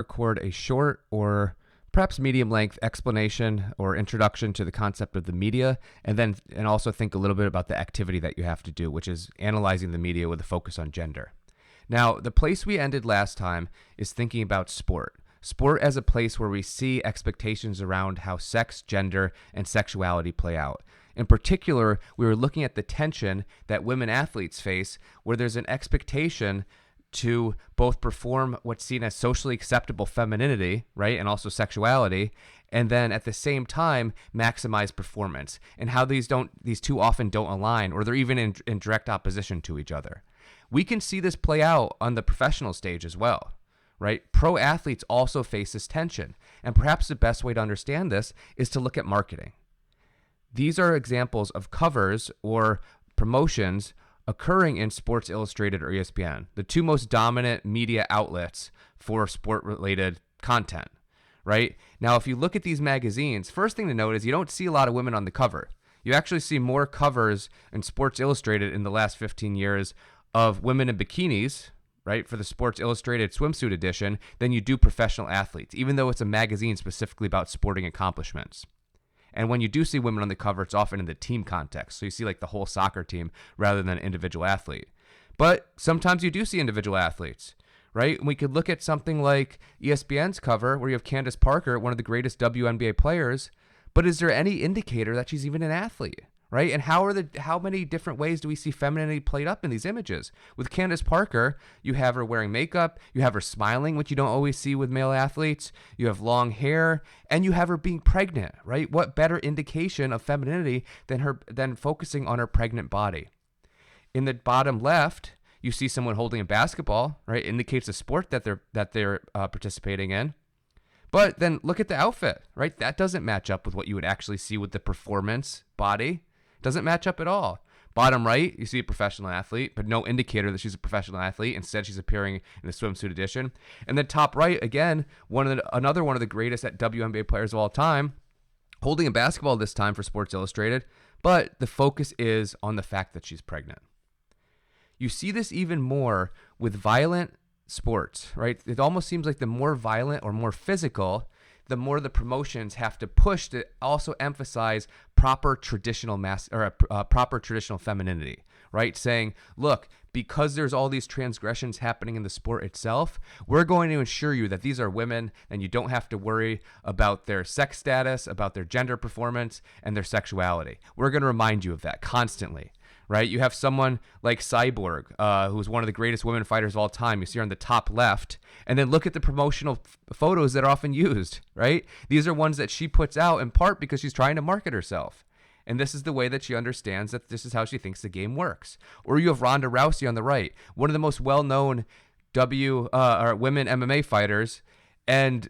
record a short or perhaps medium length explanation or introduction to the concept of the media, and also think a little bit about the activity that you have to do, which is analyzing the media with a focus on gender. Now, the place we ended last time is thinking about sport. Sport as a place where we see expectations around how sex, gender, and sexuality play out. In particular, we were looking at the tension that women athletes face, where there's an expectation to both perform what's seen as socially acceptable femininity, right, and also sexuality, and then at the same time maximize performance, and how these two often don't align, or they're even in direct opposition to each other. We can see this play out on the professional stage as well, right? Pro athletes also face this tension, and perhaps the best way to understand this is to look at marketing. These are examples of covers or promotions occurring in Sports Illustrated or ESPN, the two most dominant media outlets for sport-related content, right? Now, if you look at these magazines, first thing to note is you don't see a lot of women on the cover. You actually see more covers in Sports Illustrated in the last 15 years of women in bikinis, right, for the Sports Illustrated swimsuit edition than you do professional athletes, even though it's a magazine specifically about sporting accomplishments. And when you do see women on the cover, it's often in the team context. So you see like the whole soccer team rather than an individual athlete. But sometimes you do see individual athletes, right? And we could look at something like ESPN's cover where you have Candace Parker, one of the greatest WNBA players. But is there any indicator that she's even an athlete, right? And how many different ways do we see femininity played up in these images? With Candace Parker, you have her wearing makeup, you have her smiling, which you don't always see with male athletes, you have long hair, and you have her being pregnant, right? What better indication of femininity than focusing on her pregnant body? In the bottom left, you see someone holding a basketball, right? Indicates a sport that they're participating in. But then look at the outfit, right? That doesn't match up with what you would actually see with the performance body. Doesn't match up at all. Bottom right, you see a professional athlete, but no indicator that she's a professional athlete. Instead, she's appearing in the swimsuit edition. And then top right, again, another one of the greatest at WNBA players of all time, holding a basketball this time for Sports Illustrated, but the focus is on the fact that she's pregnant. You see this even more with violent sports, right? It almost seems like the more violent or more physical, the more the promotions have to push to also emphasize proper traditional proper traditional femininity, right? Saying, look, because there's all these transgressions happening in the sport itself, we're going to ensure you that these are women and you don't have to worry about their sex status, about their gender performance, and their sexuality. We're going to remind you of that constantly. Right? You have someone like Cyborg, who's one of the greatest women fighters of all time. You see her on the top left. And then look at the promotional photos that are often used, right? These are ones that she puts out in part because she's trying to market herself. And this is the way that she understands that this is how she thinks the game works. Or you have Ronda Rousey on the right, one of the most well-known women MMA fighters. And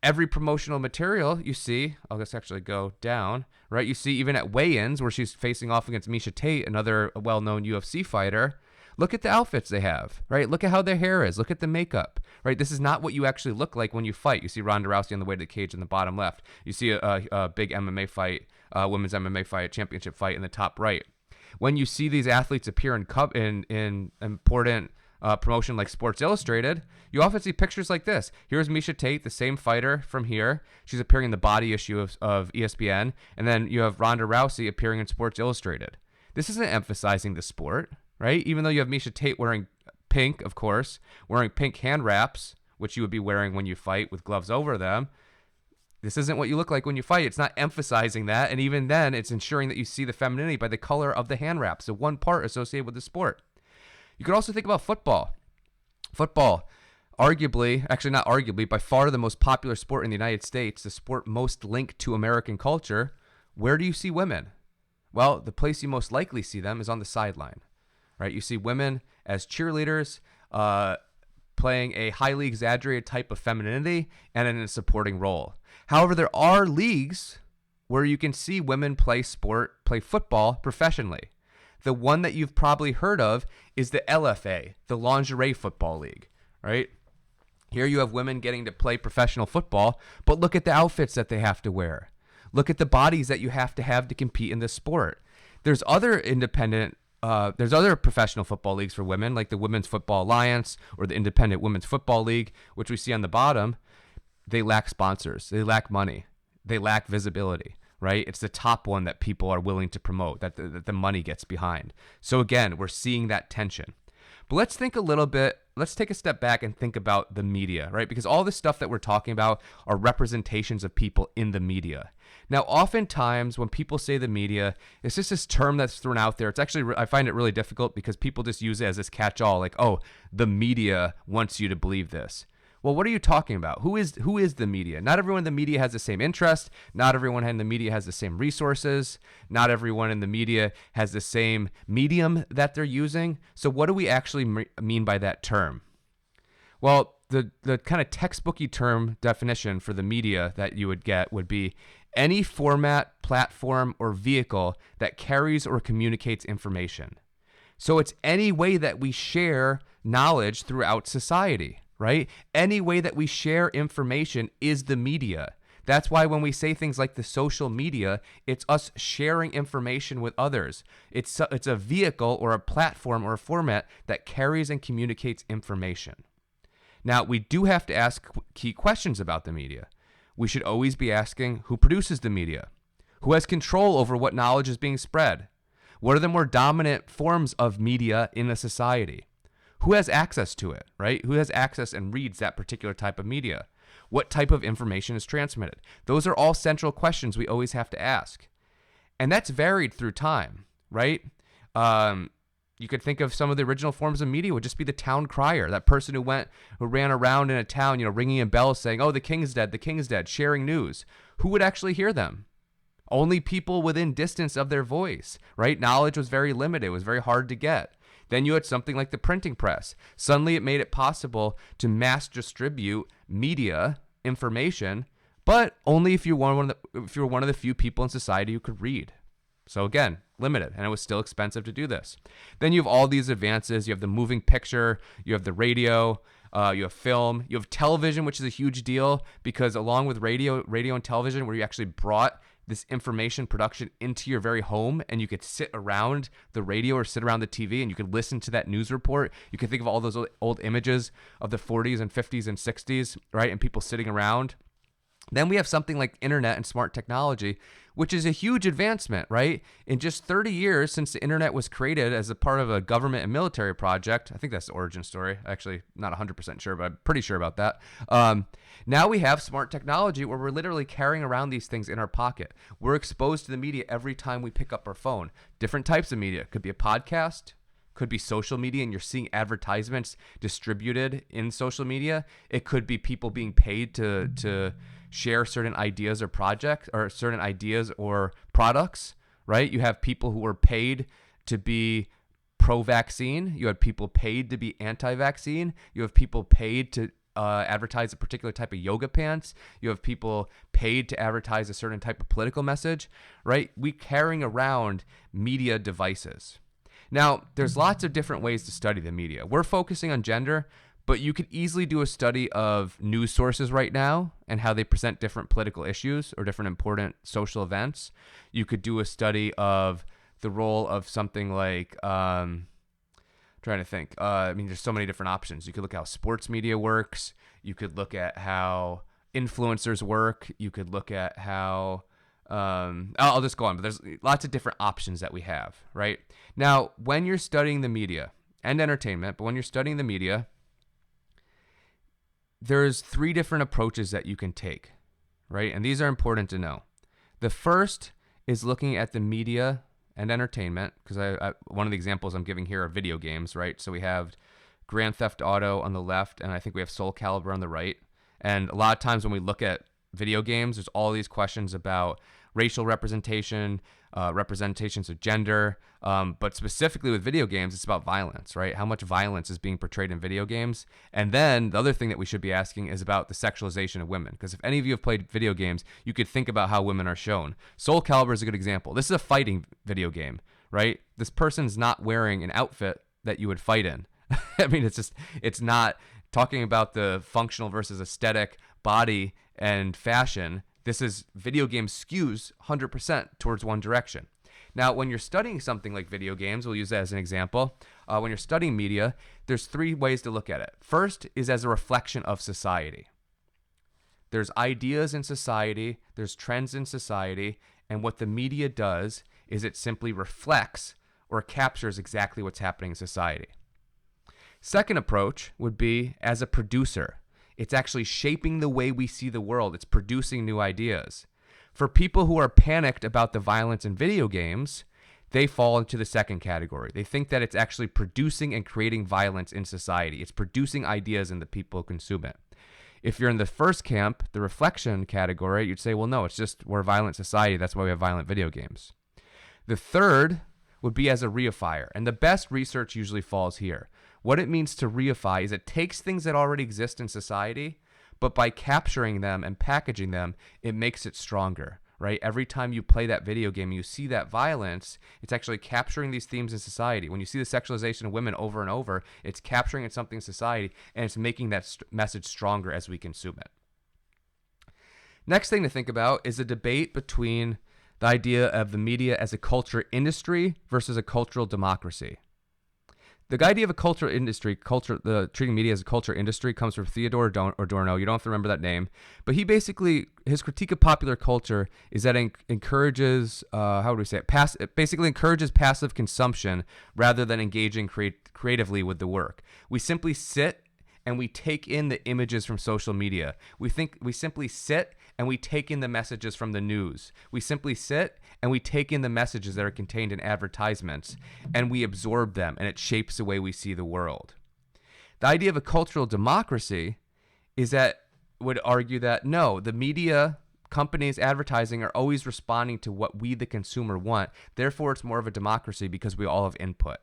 every promotional material you see, I'll just actually go down, right? You see even at weigh-ins where she's facing off against Miesha Tate, another well-known UFC fighter. Look at the outfits they have, right? Look at how their hair is. Look at the makeup, right? This is not what you actually look like when you fight. You see Ronda Rousey on the way to the cage in the bottom left. You see a big MMA fight, women's MMA fight, championship fight in the top right. When you see these athletes appear in important promotion like Sports Illustrated, you often see pictures like this. Here's Miesha Tate, the same fighter from here. She's appearing in the body issue of ESPN. And then you have Ronda Rousey appearing in Sports Illustrated. This isn't emphasizing the sport, right? Even though you have Miesha Tate wearing pink, of course, wearing pink hand wraps, which you would be wearing when you fight with gloves over them. This isn't what you look like when you fight. It's not emphasizing that. And even then, it's ensuring that you see the femininity by the color of the hand wraps, the one part associated with the sport. You could also think about football. Football, arguably, actually not arguably, by far the most popular sport in the United States, the sport most linked to American culture. Where do you see women? Well, the place you most likely see them is on the sideline, right? You see women as cheerleaders, playing a highly exaggerated type of femininity and in a supporting role. However, there are leagues where you can see women play football professionally. The one that you've probably heard of is the LFA, the Lingerie Football League, right? Here you have women getting to play professional football, but look at the outfits that they have to wear. Look at the bodies that you have to compete in this sport. There's other independent there's other professional football leagues for women, like the Women's Football Alliance or the Independent Women's Football League, which we see on the bottom. They lack sponsors. They lack money. They lack visibility, right? It's the top one that people are willing to promote, that the money gets behind. So again, we're seeing that tension. But let's think a little bit, let's take a step back and think about the media, right? Because all this stuff that we're talking about are representations of people in the media. Now, oftentimes when people say the media, it's just this term that's thrown out there. It's actually, I find it really difficult because people just use it as this catch-all, like, oh, the media wants you to believe this. Well, what are you talking about? Who is the media? Not everyone in the media has the same interest. Not everyone in the media has the same resources. Not everyone in the media has the same medium that they're using. So what do we actually mean by that term? Well, the kind of textbooky term definition for the media that you would get would be any format, platform, or vehicle that carries or communicates information. So it's any way that we share knowledge throughout society. Right? Any way that we share information is the media. That's why when we say things like the social media, it's us sharing information with others. It's a vehicle or a platform or a format that carries and communicates information. Now, we do have to ask key questions about the media. We should always be asking who produces the media? Who has control over what knowledge is being spread? What are the more dominant forms of media in a society? Who has access to it, right? Who has access and reads that particular type of media? What type of information is transmitted? Those are all central questions we always have to ask. And that's varied through time, right? You could think of some of the original forms of media would just be the town crier, that person who ran around in a town, ringing in bells saying, oh, the king's dead, sharing news. Who would actually hear them? Only people within distance of their voice, right? Knowledge was very limited. It was very hard to get. Then you had something like the printing press. Suddenly it made it possible to mass distribute media information, but only if you were one of the few people in society who could read. So again, limited, and it was still expensive to do this. Then you have all these advances. You have the moving picture, you have the radio, you have film, you have television, which is a huge deal because along with radio and television, where you actually brought this information production into your very home, and you could sit around the radio or sit around the TV and you could listen to that news report. You could think of all those old images of the 40s and 50s and 60s, right? And people sitting around. Then we have something like internet and smart technology, which is a huge advancement, right? In just 30 years since the internet was created as a part of a government and military project, I think that's the origin story. Actually, not 100% sure, but I'm pretty sure about that. Now we have smart technology where we're literally carrying around these things in our pocket. We're exposed to the media every time we pick up our phone. Different types of media. Could be a podcast, could be social media, and you're seeing advertisements distributed in social media. It could be people being paid to share certain ideas or projects or certain ideas or products, right? You have people who are paid to be pro-vaccine. You have people paid to be anti-vaccine. You have people paid to advertise a particular type of yoga pants. You have people paid to advertise a certain type of political message, right? We carrying around media devices. Now, there's lots of different ways to study the media. We're focusing on gender, but you could easily do a study of news sources right now and how they present different political issues or different important social events. You could do a study of the role of something like, trying to think. There's so many different options. You could look at how sports media works. You could look at how influencers work. You could look at how, I'll just go on, but there's lots of different options that we have, right? Now, when you're studying the media and entertainment, but when you're studying the media, there's 3 different approaches that you can take, right? And these are important to know. The first is looking at the media and entertainment, because one of the examples I'm giving here are video games, right? So we have Grand Theft Auto on the left, and I think we have Soul Calibur on the right. And a lot of times when we look at video games, there's all these questions about racial representation, representations of gender, but specifically with video games, it's about violence, right? How much violence is being portrayed in video games? And then the other thing that we should be asking is about the sexualization of women, because if any of you have played video games, you could think about how women are shown. Soul Calibur is a good example. This is a fighting video game, right? This person's not wearing an outfit that you would fight in. It's not talking about the functional versus aesthetic body and fashion. This is video game skews 100% towards one direction. Now, when you're studying something like video games, we'll use that as an example. When you're studying media, there's three ways to look at it. First is as a reflection of society. There's ideas in society, there's trends in society, and what the media does is it simply reflects or captures exactly what's happening in society. Second approach would be as a producer. It's actually shaping the way we see the world. It's producing new ideas. For people who are panicked about the violence in video games, they fall into the second category. They think that it's actually producing and creating violence in society. It's producing ideas in the people who consume it. If you're in the first camp, the reflection category, you'd say, well, no, it's just we're a violent society. That's why we have violent video games. The third would be as a reifier. And the best research usually falls here. What it means to reify is it takes things that already exist in society, but by capturing them and packaging them, it makes it stronger, right? Every time you play that video game and you see that violence, it's actually capturing these themes in society. When you see the sexualization of women over and over, it's capturing it something in society, and it's making that message stronger as we consume it. Next thing to think about is a debate between the idea of the media as a culture industry versus a cultural democracy. The idea of a cultural industry, treating media as a culture industry, comes from Theodore Adorno. You don't have to remember that name, but his critique of popular culture is that it encourages, it basically encourages passive consumption rather than engaging creatively with the work. We simply sit and we take in the images from social media. We simply sit and we take in the messages from the news. We simply sit and we take in the messages that are contained in advertisements, and we absorb them, and it shapes the way we see the world. The idea of a cultural democracy would argue that no, the media, companies, advertising are always responding to what we, the consumer, want. Therefore, it's more of a democracy because we all have input.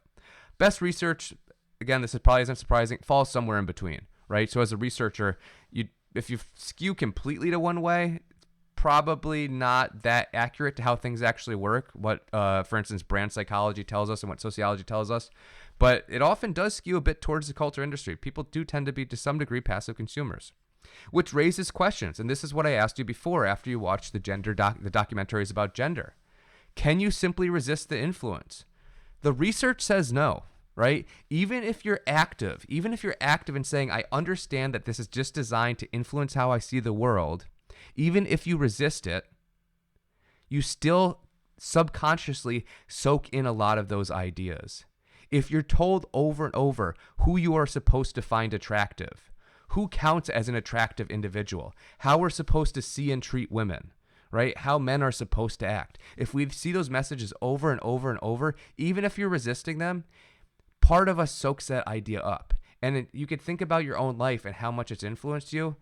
Best research, again, this probably isn't surprising, falls somewhere in between, right? So as a researcher, if you skew completely to one way, it's probably not that accurate to how things actually work, what, for instance, brand psychology tells us and what sociology tells us. But it often does skew a bit towards the culture industry. People do tend to be, to some degree, passive consumers, which raises questions. And this is what I asked you before after you watched the documentaries about gender. Can you simply resist the influence? The research says no. Right? Even if you're active in saying, I understand that this is just designed to influence how I see the world, even if you resist it, you still subconsciously soak in a lot of those ideas. If you're told over and over who you are supposed to find attractive, who counts as an attractive individual, how we're supposed to see and treat women, right? How men are supposed to act. If we see those messages over and over and over, even if you're resisting them, part of us soaks that idea up. And you could think about your own life and how much it's influenced you.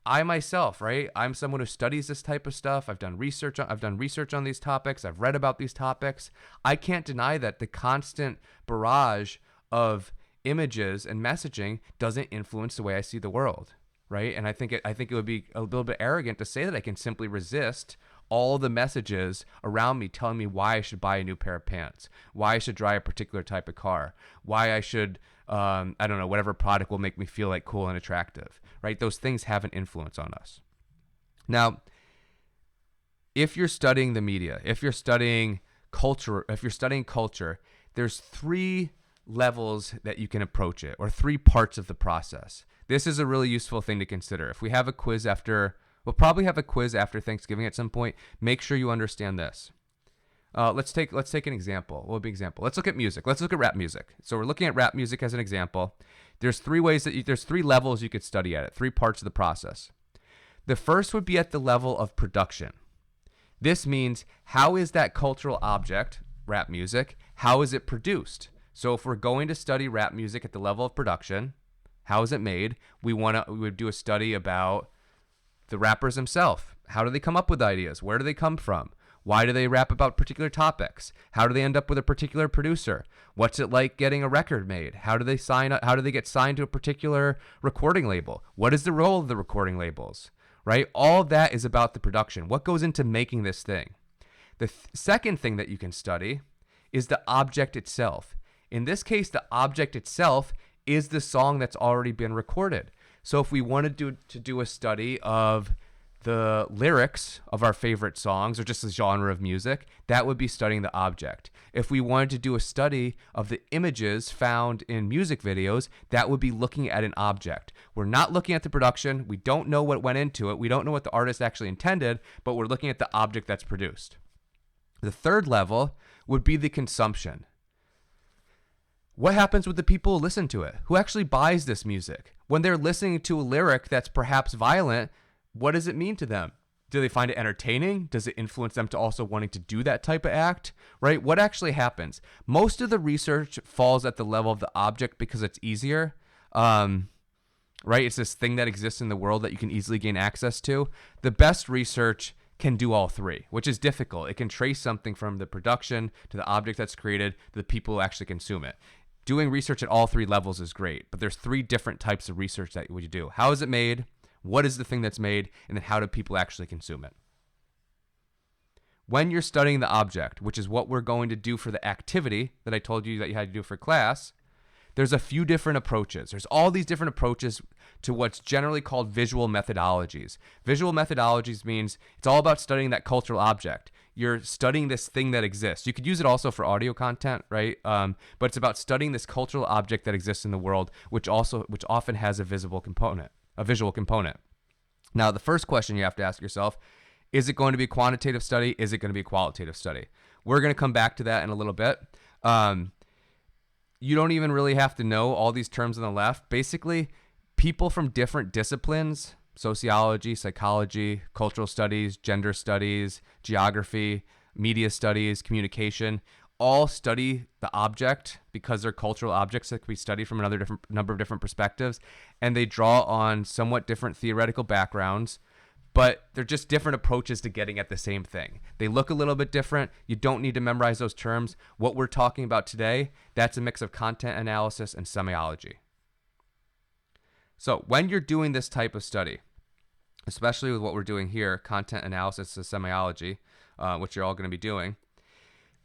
I myself, right? I'm someone who studies this type of stuff. I've done research on these topics. I've read about these topics. I can't deny that the constant barrage of images and messaging doesn't influence the way I see the world, right? And I think it would be a little bit arrogant to say that I can simply resist all the messages around me telling me why I should buy a new pair of pants, why I should drive a particular type of car, why I should, whatever product will make me feel like cool and attractive, right? Those things have an influence on us. Now, if you're studying the media, if you're studying culture, there's three levels that you can approach it, or three parts of the process. This is a really useful thing to consider. If we have a quiz we'll probably have a quiz after Thanksgiving at some point. Make sure you understand this. Let's take an example. What would be an example? Let's look at music. Let's look at rap music. So we're looking at rap music as an example. There's three levels you could study at it, three parts of the process. The first would be at the level of production. This means, how is that cultural object, rap music, how is it produced? So if we're going to study rap music at the level of production, how is it made? We would do a study about the rappers themselves. How do they come up with ideas? Where do they come from? Why do they rap about particular topics? How do they end up with a particular producer? What's it like getting a record made? How do they get signed to a particular recording label? What is the role of the recording labels? Right? All of that is about the production. What goes into making this thing? The second thing that you can study is the object itself. In this case, the object itself is the song that's already been recorded. So if we wanted to do a study of the lyrics of our favorite songs or just the genre of music, that would be studying the object. If we wanted to do a study of the images found in music videos, that would be looking at an object. We're not looking at the production. We don't know what went into it. We don't know what the artist actually intended, but we're looking at the object that's produced. The third level would be the consumption. What happens with the people who listen to it? Who actually buys this music? When they're listening to a lyric that's perhaps violent, what does it mean to them? Do they find it entertaining? Does it influence them to also wanting to do that type of act? Right? What actually happens? Most of the research falls at the level of the object because it's easier. Right? It's this thing that exists in the world that you can easily gain access to. The best research can do all three, which is difficult. It can trace something from the production to the object that's created to the people who actually consume it. Doing research at all three levels is great, but there's three different types of research that you do. How is it made? What is the thing that's made? And then how do people actually consume it? When you're studying the object, which is what we're going to do for the activity that I told you that you had to do for class, there's a few different approaches. There's all these different approaches to what's generally called visual methodologies. Visual methodologies means it's all about studying that cultural object. You're studying this thing that exists. You could use it also for audio content, right? But it's about studying this cultural object that exists in the world, which often has a visual component. Now, the first question you have to ask yourself, is it going to be a quantitative study? Is it going to be a qualitative study? We're going to come back to that in a little bit. You don't even really have to know all these terms on the left. Basically, people from different disciplines, sociology, psychology, cultural studies, gender studies, geography, media studies, communication, all study the object because they're cultural objects that can be studied from another number of different perspectives, and they draw on somewhat different theoretical backgrounds, but they're just different approaches to getting at the same thing. They look a little bit different. You don't need to memorize those terms. What we're talking about today, that's a mix of content analysis and semiology. So when you're doing this type of study, especially with what we're doing here, content analysis and semiology, which you're all going to be doing,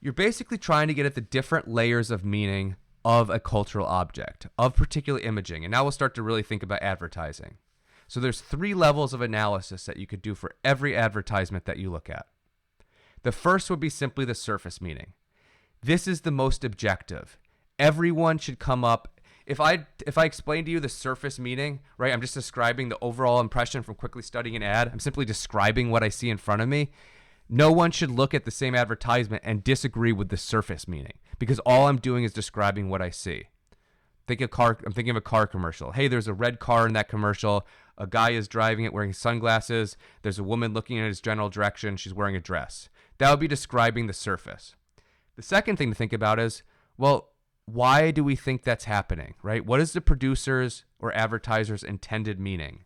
you're basically trying to get at the different layers of meaning of a cultural object, of particular imaging. And now we'll start to really think about advertising. So there's 3 levels of analysis that you could do for every advertisement that you look at. The first would be simply the surface meaning. This is the most objective. Everyone should come up. If I explain to you the surface meaning, right, I'm just describing the overall impression from quickly studying an ad. I'm simply describing what I see in front of me. No one should look at the same advertisement and disagree with the surface meaning because all I'm doing is describing what I see. I'm thinking of a car commercial. Hey, there's a red car in that commercial. A guy is driving it wearing sunglasses. There's a woman looking in his general direction. She's wearing a dress. That would be describing the surface. The second thing to think about is, well, why do we think that's happening, right? What is the producer's or advertiser's intended meaning?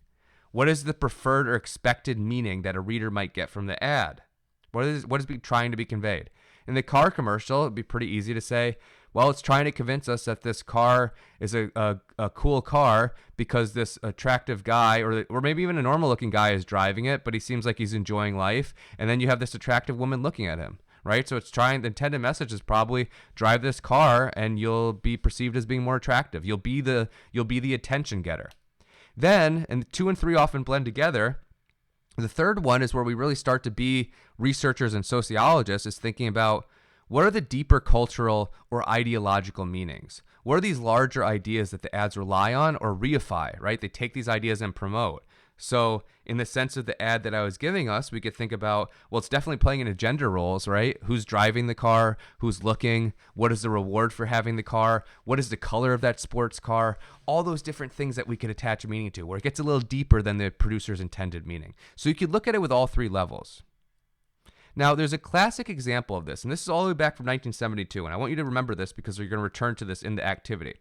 What is the preferred or expected meaning that a reader might get from the ad? What is trying to be conveyed? In the car commercial, it'd be pretty easy to say, well, it's trying to convince us that this car is a cool car because this attractive guy or maybe even a normal looking guy is driving it, but he seems like he's enjoying life. And then you have this attractive woman looking at him, right? So the intended message is probably drive this car and you'll be perceived as being more attractive. You'll be the attention getter. Then, and 2 and 3 often blend together, the third one is where we really start to be researchers and sociologists, is thinking about what are the deeper cultural or ideological meanings? What are these larger ideas that the ads rely on or reify, right? They take these ideas and promote. So in the sense of the ad that I was giving us, we could think about, well, it's definitely playing into gender roles, right? Who's driving the car? Who's looking? What is the reward for having the car? What is the color of that sports car? All those different things that we could attach a meaning to, where it gets a little deeper than the producer's intended meaning. So you could look at it with all 3 levels. Now, there's a classic example of this, and this is all the way back from 1972, and I want you to remember this because we're going to return to this in the activity.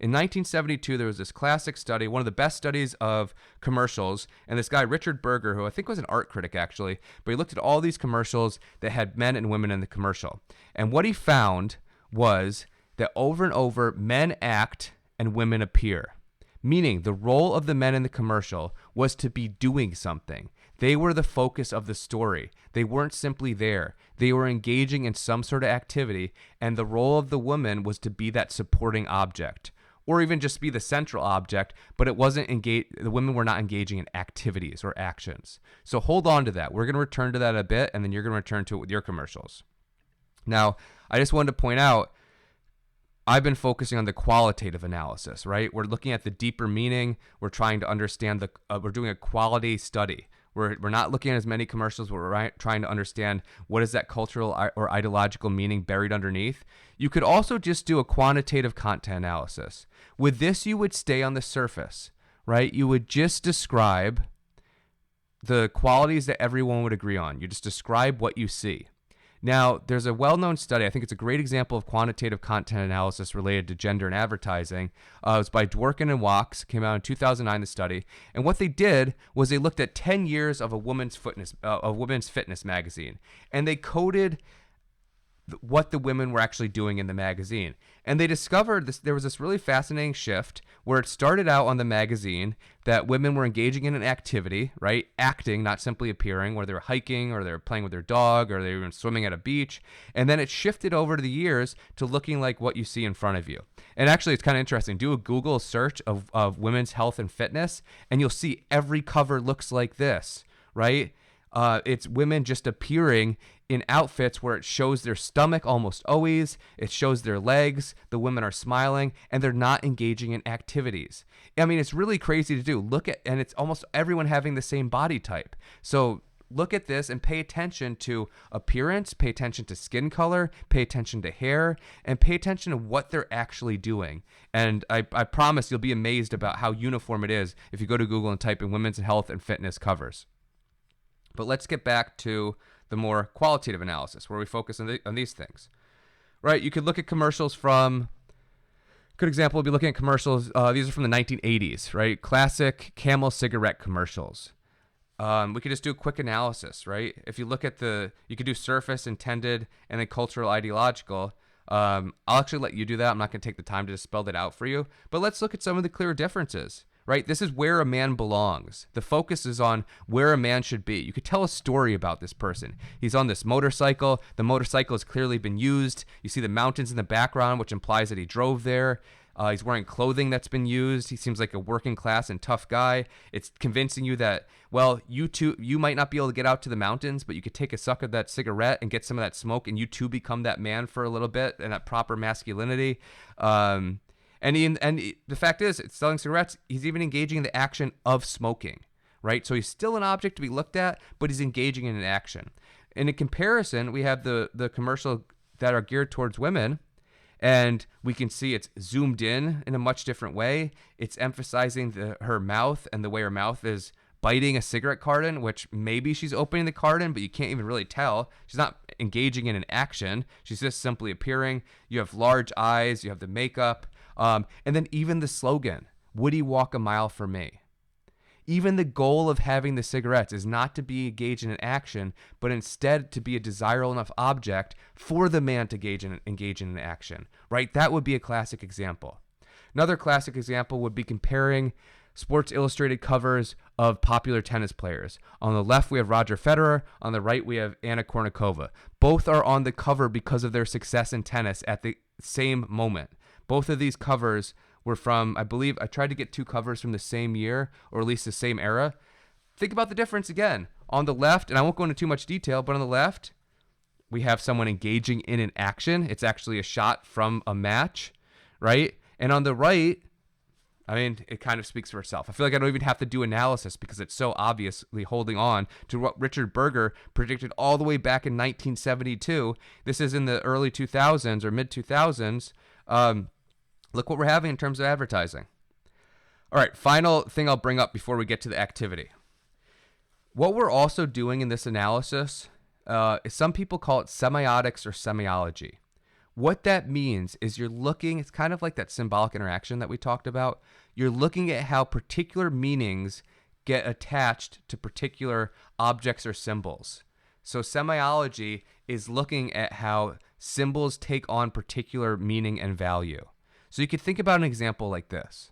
In 1972, there was this classic study, one of the best studies of commercials, and this guy, Richard Berger, who I think was an art critic actually, but he looked at all these commercials that had men and women in the commercial. And what he found was that over and over, men act and women appear, meaning the role of the men in the commercial was to be doing something. They were the focus of the story. They weren't simply there. They were engaging in some sort of activity, and the role of the woman was to be that supporting object. or even just be the central object, but it wasn't engaged. The women were not engaging in activities or actions. So hold on to that. We're going to return to that a bit, and then you're going to return to it with your commercials. Now, I just wanted to point out, I've been focusing on the qualitative analysis, right? We're looking at the deeper meaning. We're trying to understand we're doing a quality study. We're not looking at as many commercials. We're trying to understand what is that cultural or ideological meaning buried underneath. You could also just do a quantitative content analysis. With this, you would stay on the surface, right? You would just describe the qualities that everyone would agree on. You just describe what you see. Now, there's a well-known study. I think it's a great example of quantitative content analysis related to gender and advertising. It was by Dworkin and Wachs. Came out in 2009, the study. And what they did was they looked at 10 years of a women's fitness magazine. And they coded what the women were actually doing in the magazine. And they discovered there was this really fascinating shift where it started out on the magazine that women were engaging in an activity, right? Acting, not simply appearing, where they were hiking or they were playing with their dog or they were swimming at a beach. And then it shifted over to the years to looking like what you see in front of you. And actually, it's kind of interesting. Do a Google search of women's health and fitness, and you'll see every cover looks like this, right? It's women just appearing in outfits where it shows their stomach almost always, it shows their legs, the women are smiling, and they're not engaging in activities. I mean, it's really crazy to do. And it's almost everyone having the same body type. So look at this and pay attention to appearance, pay attention to skin color, pay attention to hair, and pay attention to what they're actually doing. And I promise you'll be amazed about how uniform it is if you go to Google and type in women's health and fitness covers. But let's get back to the more qualitative analysis where we focus on these things, right? You could look at commercials good example would be looking at commercials. These are from the 1980s, right? Classic Camel cigarette commercials. We could just do a quick analysis, right? If you look at you could do surface, intended, and then cultural, ideological. I'll actually let you do that. I'm not going to take the time to just spell that out for you. But let's look at some of the clear differences. Right? This is where a man belongs. The focus is on where a man should be. You could tell a story about this person. He's on this motorcycle. The motorcycle has clearly been used. You see the mountains in the background, which implies that he drove there. He's wearing clothing that's been used. He seems like a working class and tough guy. It's convincing you that, well, you might not be able to get out to the mountains, but you could take a suck of that cigarette and get some of that smoke, and you too become that man for a little bit and that proper masculinity. And the fact is, it's selling cigarettes. He's even engaging in the action of smoking, right? So he's still an object to be looked at, but he's engaging in an action. And in comparison, we have the commercial that are geared towards women, and we can see it's zoomed in a much different way. It's emphasizing her mouth and the way her mouth is biting a cigarette carton, which maybe she's opening the carton, but you can't even really tell. She's not engaging in an action. She's just simply appearing. You have large eyes. You have the makeup. And then even the slogan, would he walk a mile for me? Even the goal of having the cigarettes is not to be engaged in an action, but instead to be a desirable enough object for the man to engage in an action, right? That would be a classic example. Another classic example would be comparing Sports Illustrated covers of popular tennis players. On the left, we have Roger Federer. On the right, we have Anna Kournikova. Both are on the cover because of their success in tennis at the same moment. Both of these covers were from, I believe, I tried to get two covers from the same year, or at least the same era. Think about the difference again. On the left, and I won't go into too much detail, but on the left, we have someone engaging in an action. It's actually a shot from a match, right? And on the right, I mean, it kind of speaks for itself. I feel like I don't even have to do analysis because it's so obviously holding on to what Richard Berger predicted all the way back in 1972. This is in the early 2000s or mid 2000s. Look what we're having in terms of advertising. All right, final thing I'll bring up before we get to the activity. What we're also doing in this analysis is some people call it semiotics or semiology. What that means is you're looking, it's kind of like that symbolic interaction that we talked about. You're looking at how particular meanings get attached to particular objects or symbols. So semiology is looking at how symbols take on particular meaning and value. So you could think about an example like this.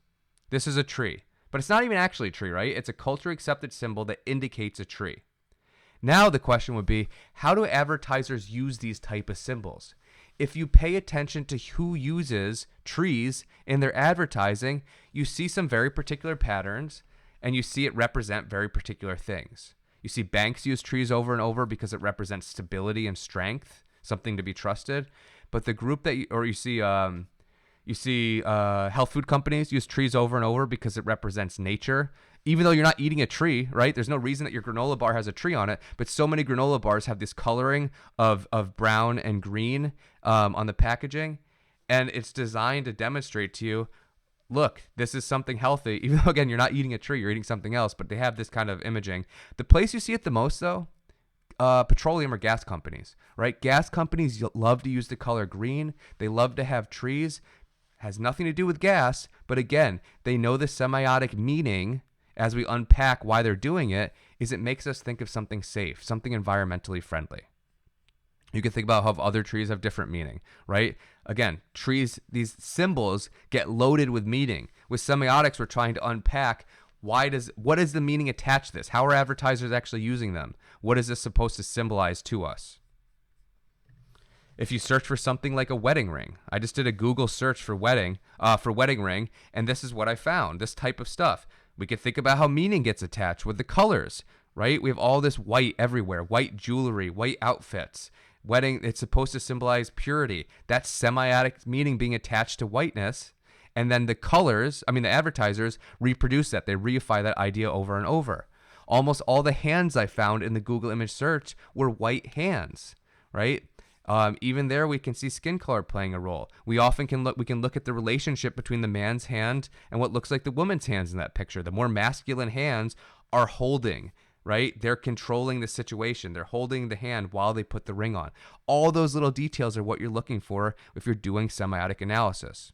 This is a tree, but it's not even actually a tree, right? It's a culturally accepted symbol that indicates a tree. Now the question would be, how do advertisers use these type of symbols? if you pay attention to who uses trees in their advertising, you see some very particular patterns and you see it represent very particular things. You see banks use trees over and over because it represents stability and strength, something to be trusted. But the group that you see health food companies use trees over and over because it represents nature. Even though you're not eating a tree, right? There's no reason that your granola bar has a tree on it, but so many granola bars have this coloring of brown and green on the packaging, and it's designed to demonstrate to you, look, this is something healthy. Even though, again, you're not eating a tree, you're eating something else, but they have this kind of imaging. The place you see it the most, though, petroleum or gas companies, right? Gas companies love to use the color green. They love to have trees. Has nothing to do with gas, but again, they know the semiotic meaning as we unpack why they're doing it, is it makes us think of something safe, something environmentally friendly. You can think about how other trees have different meaning, right? Again, trees, these symbols get loaded with meaning. With semiotics, we're trying to unpack what is the meaning attached to this? How are advertisers actually using them? What is this supposed to symbolize to us? If you search for something like a wedding ring, I just did a Google search for wedding ring, and this is what I found, this type of stuff. We could think about how meaning gets attached with the colors, right? We have all this white everywhere, white jewelry, white outfits. Wedding, it's supposed to symbolize purity. That's semiotic meaning being attached to whiteness. And then the advertisers reproduce that. They reify that idea over and over. Almost all the hands I found in the Google image search were white hands, right? Even there, we can see skin color playing a role. We often can look at the relationship between the man's hand and what looks like the woman's hands in that picture. The more masculine hands are holding, right? They're controlling the situation. They're holding the hand while they put the ring on. All those little details are what you're looking for if you're doing semiotic analysis.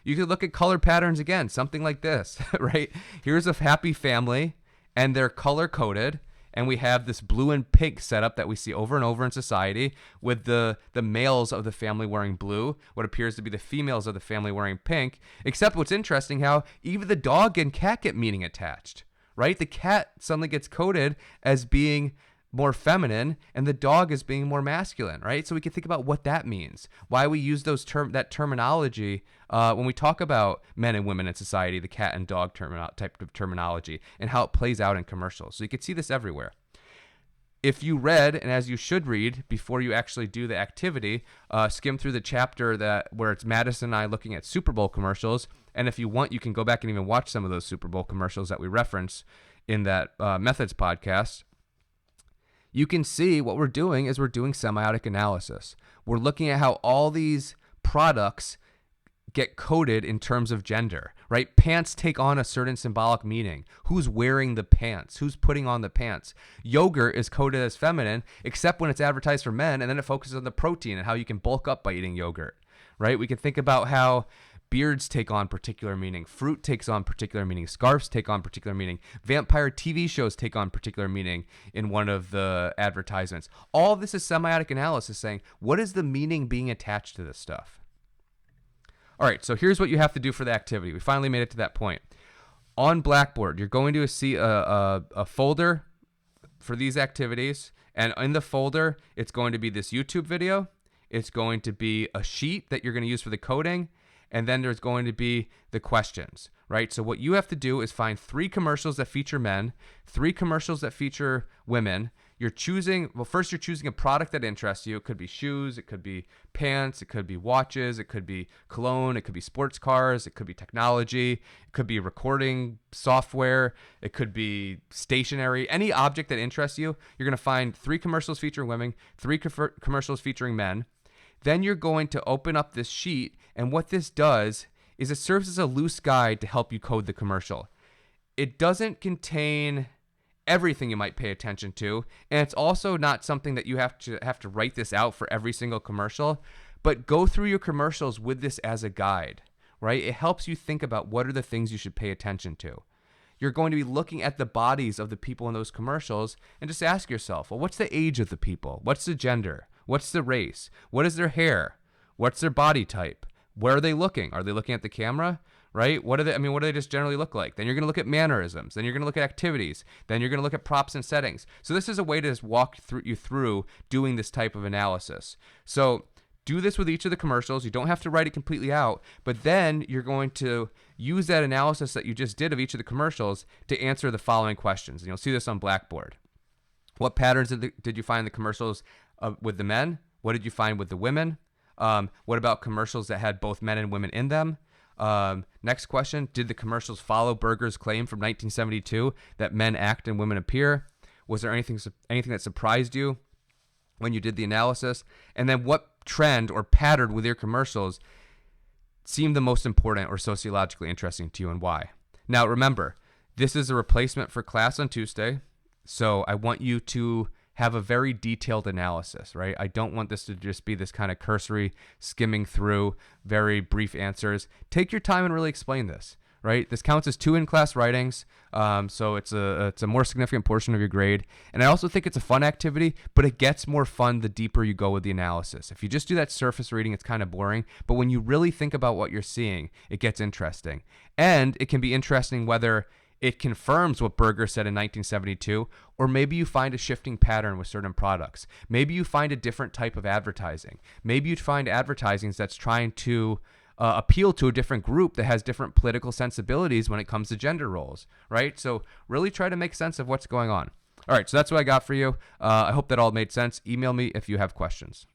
You could look at color patterns again, something like this, right? Here's a happy family, and they're color coded. And we have this blue and pink setup that we see over and over in society, with the males of the family wearing blue, what appears to be the females of the family wearing pink. Except what's interesting, how even the dog and cat get meaning attached, right? The cat suddenly gets coded as being more feminine, and the dog is being more masculine, right? So we can think about what that means, why we use that terminology when we talk about men and women in society, the cat and dog type of terminology, and how it plays out in commercials. So you can see this everywhere. If you read, and as you should read before you actually do the activity, skim through the chapter where it's Madison and I looking at Super Bowl commercials, and if you want, you can go back and even watch some of those Super Bowl commercials that we reference in that Methods podcast. You can see what we're doing is we're doing semiotic analysis. We're looking at how all these products get coded in terms of gender, right? Pants take on a certain symbolic meaning. Who's wearing the pants? Who's putting on the pants? Yogurt is coded as feminine, except when it's advertised for men, and then it focuses on the protein and how you can bulk up by eating yogurt, right? We can think about how beards take on particular meaning. Fruit takes on particular meaning. Scarves take on particular meaning. Vampire TV shows take on particular meaning in one of the advertisements. All of this is semiotic analysis saying, what is the meaning being attached to this stuff? All right, so here's what you have to do for the activity. We finally made it to that point. On Blackboard, you're going to see a folder for these activities. And in the folder, it's going to be this YouTube video. It's going to be a sheet that you're going to use for the coding. And then there's going to be the questions, right? So what you have to do is find 3 commercials that feature men, 3 commercials that feature women. First you're choosing a product that interests you. It could be shoes, it could be pants, it could be watches, it could be cologne, it could be sports cars, it could be technology, it could be recording software, it could be stationery, any object that interests you. You're going to find 3 commercials featuring women, 3 commercials featuring men. Then you're going to open up this sheet, and what this does is it serves as a loose guide to help you code the commercial. It doesn't contain everything you might pay attention to, and it's also not something that you have to write this out for every single commercial, but go through your commercials with this as a guide, right? It helps you think about what are the things you should pay attention to. You're going to be looking at the bodies of the people in those commercials and just ask yourself, well, what's the age of the people? What's the gender? What's the race? What is their hair? What's their body type? Where are they looking? Are they looking at the camera? Right? What do they just generally look like? Then you're going to look at mannerisms. Then you're going to look at activities. Then you're going to look at props and settings. So this is a way to just walk you through doing this type of analysis. So do this with each of the commercials. You don't have to write it completely out, but then you're going to use that analysis that you just did of each of the commercials to answer the following questions. And you'll see this on Blackboard. What patterns did you find in the commercials with the men? What did you find with the women? What about commercials that had both men and women in them? Next question, did the commercials follow Berger's claim from 1972 that men act and women appear? Was there anything that surprised you when you did the analysis? And then what trend or pattern with your commercials seemed the most important or sociologically interesting to you, and why? Now remember, this is a replacement for class on Tuesday, so I want you to have a very detailed analysis, right? I don't want this to just be this kind of cursory skimming through very brief answers. Take your time and really explain this, right? This counts as 2 in-class writings, so it's a more significant portion of your grade. And I also think it's a fun activity, but it gets more fun the deeper you go with the analysis. If you just do that surface reading, it's kind of boring, but when you really think about what you're seeing, it gets interesting. And it can be interesting whether it confirms what Berger said in 1972, or maybe you find a shifting pattern with certain products. Maybe you find a different type of advertising. Maybe you find advertising that's trying to appeal to a different group that has different political sensibilities when it comes to gender roles, right? So really try to make sense of what's going on. All right, so that's what I got for you. I hope that all made sense. Email me if you have questions.